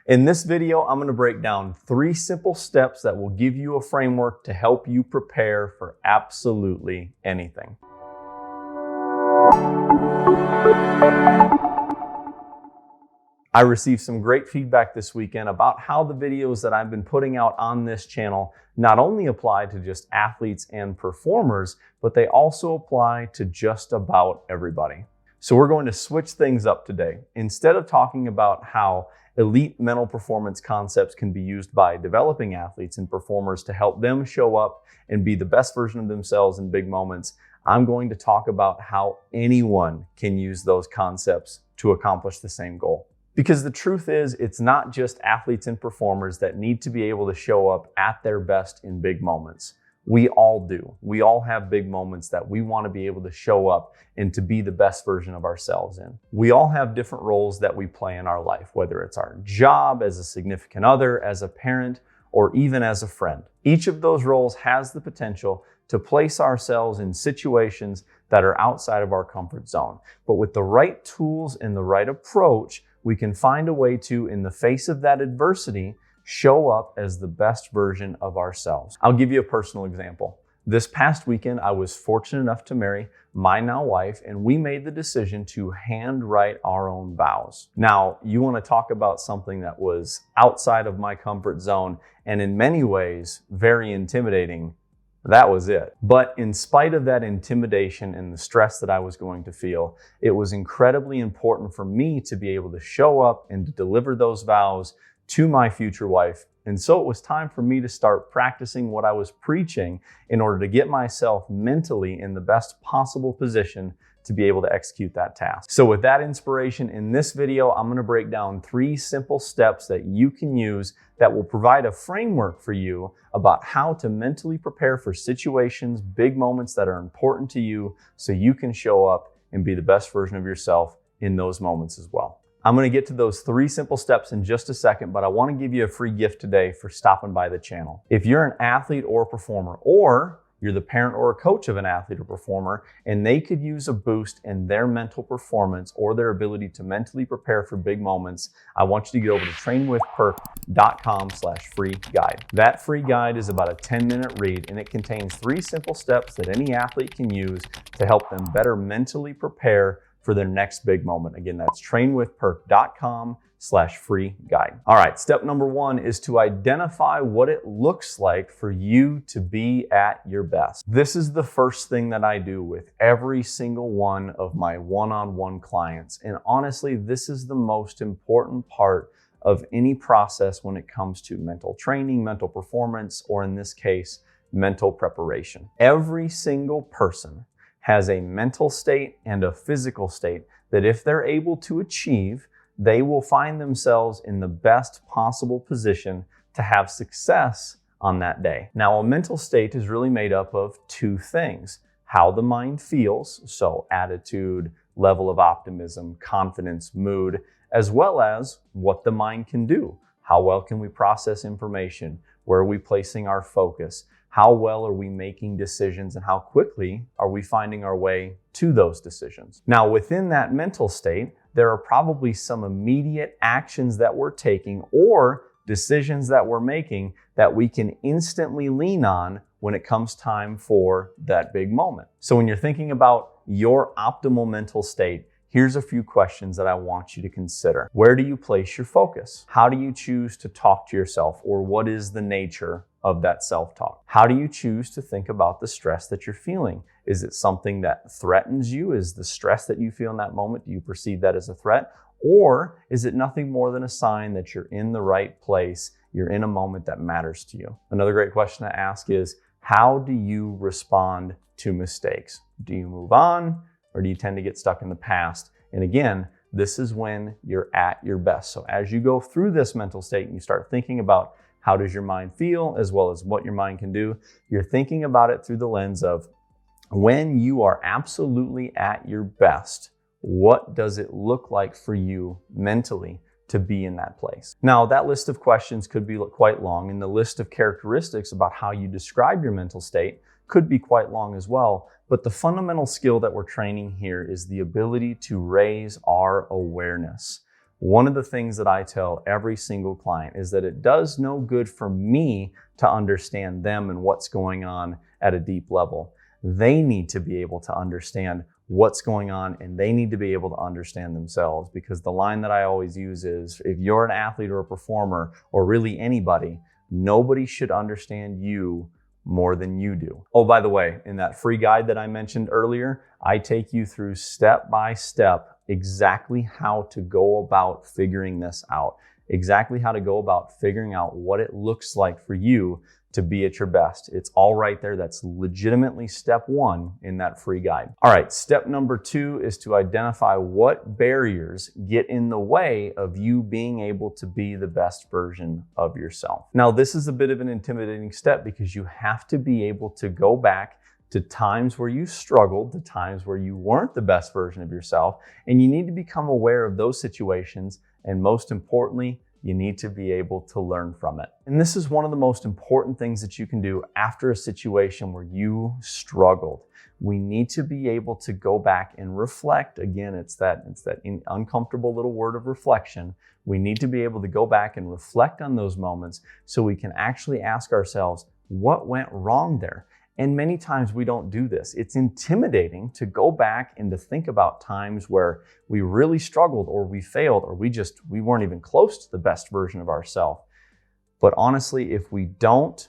In this video, I'm going to break down 3 simple steps that will give you a framework to help you prepare for absolutely anything. I received some great feedback this weekend about how the videos that I've been putting out on this channel not only apply to just athletes and performers, but they also apply to just about everybody. So we're going to switch things up today. Instead of talking about how elite mental performance concepts can be used by developing athletes and performers to help them show up and be the best version of themselves in big moments, I'm going to talk about how anyone can use those concepts to accomplish the same goal. Because the truth is, it's not just athletes and performers that need to be able to show up at their best in big moments. We all do. We all have big moments that we want to be able to show up and to be the best version of ourselves in. We all have different roles that we play in our life, whether it's our job, as a significant other, as a parent, or even as a friend. Each of those roles has the potential to place ourselves in situations that are outside of our comfort zone. But with the right tools and the right approach, we can find a way to, in the face of that adversity, show up as the best version of ourselves. I'll give you a personal example. This past weekend, I was fortunate enough to marry my now wife, and we made the decision to handwrite our own vows. Now, you want to talk about something that was outside of my comfort zone and in many ways very intimidating. That was it. But in spite of that intimidation and the stress that I was going to feel, it was incredibly important for me to be able to show up and to deliver those vows to my future wife. And so it was time for me to start practicing what I was preaching in order to get myself mentally in the best possible position to be able to execute that task. So with that inspiration, in this video, I'm going to break down 3 simple steps that you can use that will provide a framework for you about how to mentally prepare for situations, big moments that are important to you, so you can show up and be the best version of yourself in those moments as well. I'm going to get to those 3 simple steps in just a second, but I want to give you a free gift today for stopping by the channel. If you're an athlete or a performer, or you're the parent or a coach of an athlete or performer, and they could use a boost in their mental performance or their ability to mentally prepare for big moments, I want you to get over to trainwithperk.com/free guide. That free guide is about a 10-minute read, and it contains 3 simple steps that any athlete can use to help them better mentally prepare for their next big moment. Again, that's trainwithperk.com/free guide. All right, step number 1 is to identify what it looks like for you to be at your best. This is the first thing that I do with every single one of my one-on-one clients. And honestly, this is the most important part of any process when it comes to mental training, mental performance, or in this case, mental preparation. Every single person has a mental state and a physical state that if they're able to achieve, they will find themselves in the best possible position to have success on that day. Now, a mental state is really made up of 2 things: how the mind feels, so attitude, level of optimism, confidence, mood, as well as what the mind can do. How well can we process information? Where are we placing our focus? How well are we making decisions, and how quickly are we finding our way to those decisions? Now, within that mental state, there are probably some immediate actions that we're taking or decisions that we're making that we can instantly lean on when it comes time for that big moment. So when you're thinking about your optimal mental state, here's a few questions that I want you to consider. Where do you place your focus? How do you choose to talk to yourself, or what is the nature of that self-talk? How do you choose to think about the stress that you're feeling? Is it something that threatens you? Is the stress that you feel in that moment, do you perceive that as a threat? Or is it nothing more than a sign that you're in the right place, you're in a moment that matters to you? Another great question to ask is, how do you respond to mistakes? Do you move on, or do you tend to get stuck in the past? And again, this is when you're at your best. So as you go through this mental state and you start thinking about how does your mind feel, as well as what your mind can do, you're thinking about it through the lens of, when you are absolutely at your best, what does it look like for you mentally to be in that place? Now, that list of questions could be quite long, and the list of characteristics about how you describe your mental state could be quite long as well. But the fundamental skill that we're training here is the ability to raise our awareness. One of the things that I tell every single client is that it does no good for me to understand them and what's going on at a deep level. They need to be able to understand what's going on, and they need to be able to understand themselves, because the line that I always use is, if you're an athlete or a performer or really anybody, nobody should understand you more than you do. Oh, by the way, in that free guide that I mentioned earlier, I take you through step by step exactly how to go about figuring this out, exactly how to go about figuring out what it looks like for you to be at your best. It's all right there. That's legitimately step one in that free guide. All right, step number 2 is to identify what barriers get in the way of you being able to be the best version of yourself. Now, this is a bit of an intimidating step because you have to be able to go back to times where you struggled, to times where you weren't the best version of yourself, and you need to become aware of those situations, and most importantly, you need to be able to learn from it. And this is one of the most important things that you can do after a situation where you struggled. We need to be able to go back and reflect. Again, it's that uncomfortable little word of reflection. We need to be able to go back and reflect on those moments so we can actually ask ourselves, what went wrong there? And many times we don't do this. It's intimidating to go back and to think about times where we really struggled, or we failed, or we weren't even close to the best version of ourselves. But honestly, if we don't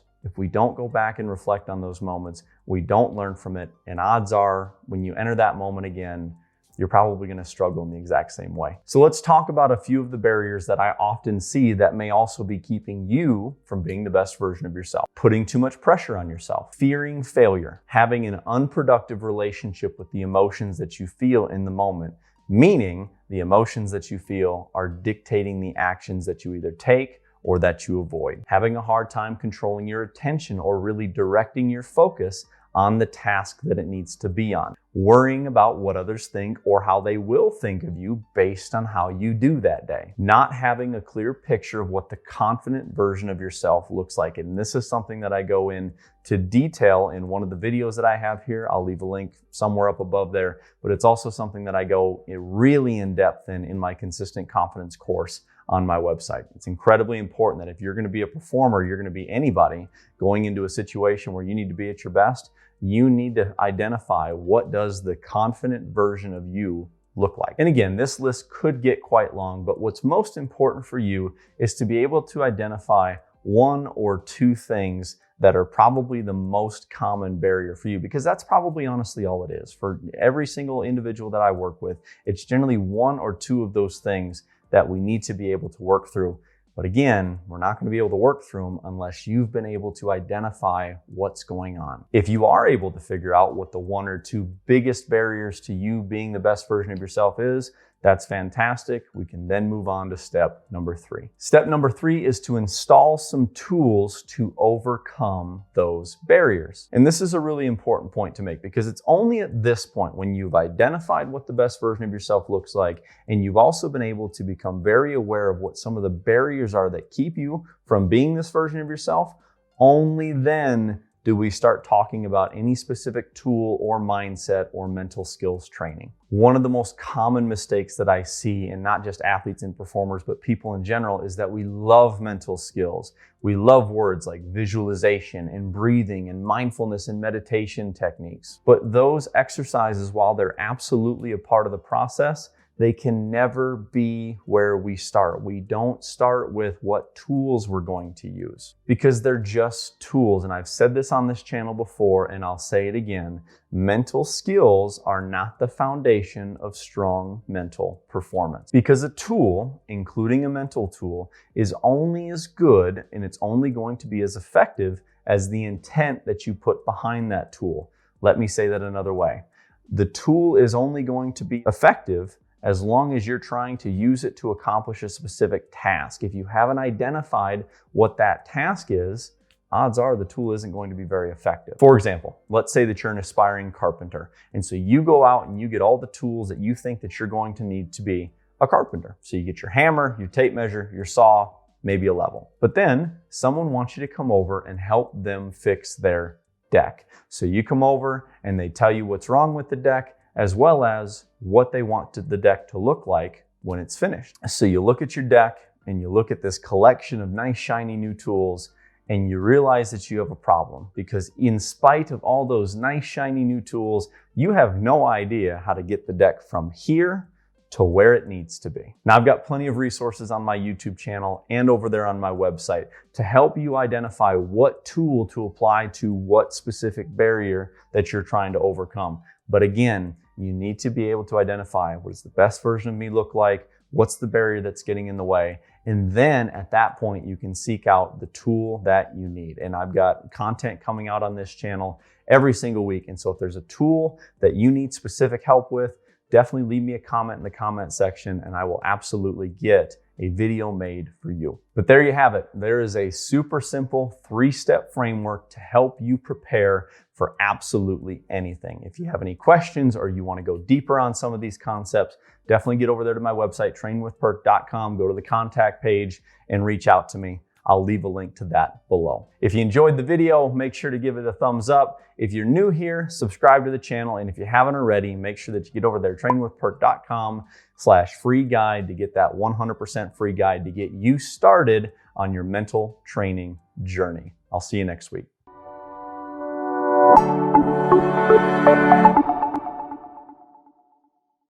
go back and reflect on those moments, we don't learn from it. And odds are, when you enter that moment again, you're probably going to struggle in the exact same way. So let's talk about a few of the barriers that I often see that may also be keeping you from being the best version of yourself. Putting too much pressure on yourself, fearing failure, having an unproductive relationship with the emotions that you feel in the moment, meaning the emotions that you feel are dictating the actions that you either take or that you avoid. Having a hard time controlling your attention or really directing your focus on the task that it needs to be on. Worrying about what others think or how they will think of you based on how you do that day. Not having a clear picture of what the confident version of yourself looks like. And this is something that I go into detail in one of the videos that I have here. I'll leave a link somewhere up above there, but it's also something that I go really in depth in my Consistent Confidence course on my website. It's incredibly important that if you're going to be a performer, you're going to be anybody going into a situation where you need to be at your best, you need to identify what does the confident version of you look like. And again, this list could get quite long, but what's most important for you is to be able to identify 1 or 2 things that are probably the most common barrier for you, because that's probably honestly all it is. For every single individual that I work with, it's generally 1 or 2 of those things that we need to be able to work through. But again, we're not going to be able to work through them unless you've been able to identify what's going on. If you are able to figure out what the 1 or 2 biggest barriers to you being the best version of yourself is, that's fantastic. We can then move on to step number 3. Step number 3 is to install some tools to overcome those barriers. And this is a really important point to make, because it's only at this point, when you've identified what the best version of yourself looks like, and you've also been able to become very aware of what some of the barriers are that keep you from being this version of yourself, only then do we start talking about any specific tool or mindset or mental skills training. One of the most common mistakes that I see in not just athletes and performers, but people in general, is that we love mental skills. We love words like visualization and breathing and mindfulness and meditation techniques. But those exercises, while they're absolutely a part of the process, they can never be where we start. We don't start with what tools we're going to use, because they're just tools. And I've said this on this channel before, and I'll say it again. Mental skills are not the foundation of strong mental performance, because a tool, including a mental tool, is only as good and it's only going to be as effective as the intent that you put behind that tool. Let me say that another way. The tool is only going to be effective as long as you're trying to use it to accomplish a specific task. If you haven't identified what that task is, odds are the tool isn't going to be very effective. For example, let's say that you're an aspiring carpenter, and so you go out and you get all the tools that you think that you're going to need to be a carpenter. So you get your hammer, your tape measure, your saw, maybe a level. But then someone wants you to come over and help them fix their deck. So you come over and they tell you what's wrong with the deck, as well as what they want the deck to look like when it's finished. So you look at your deck and you look at this collection of nice shiny new tools and you realize that you have a problem, because in spite of all those nice shiny new tools, you have no idea how to get the deck from here to where it needs to be. Now, I've got plenty of resources on my YouTube channel and over there on my website to help you identify what tool to apply to what specific barrier that you're trying to overcome. But again, you need to be able to identify what does the best version of me look like, what's the barrier that's getting in the way, and then at that point you can seek out the tool that you need. And I've got content coming out on this channel every single week, and so if there's a tool that you need specific help with, definitely leave me a comment in the comment section and I will absolutely get a video made for you. But there you have it. There is a super simple 3-step framework to help you prepare for absolutely anything. If you have any questions or you want to go deeper on some of these concepts, definitely get over there to my website, trainwithpert.com, go to the contact page and reach out to me. I'll leave a link to that below. If you enjoyed the video, make sure to give it a thumbs up. If you're new here, subscribe to the channel. And if you haven't already, make sure that you get over there, trainwithpert.com/free guide to get that 100% free guide to get you started on your mental training journey. I'll see you next week.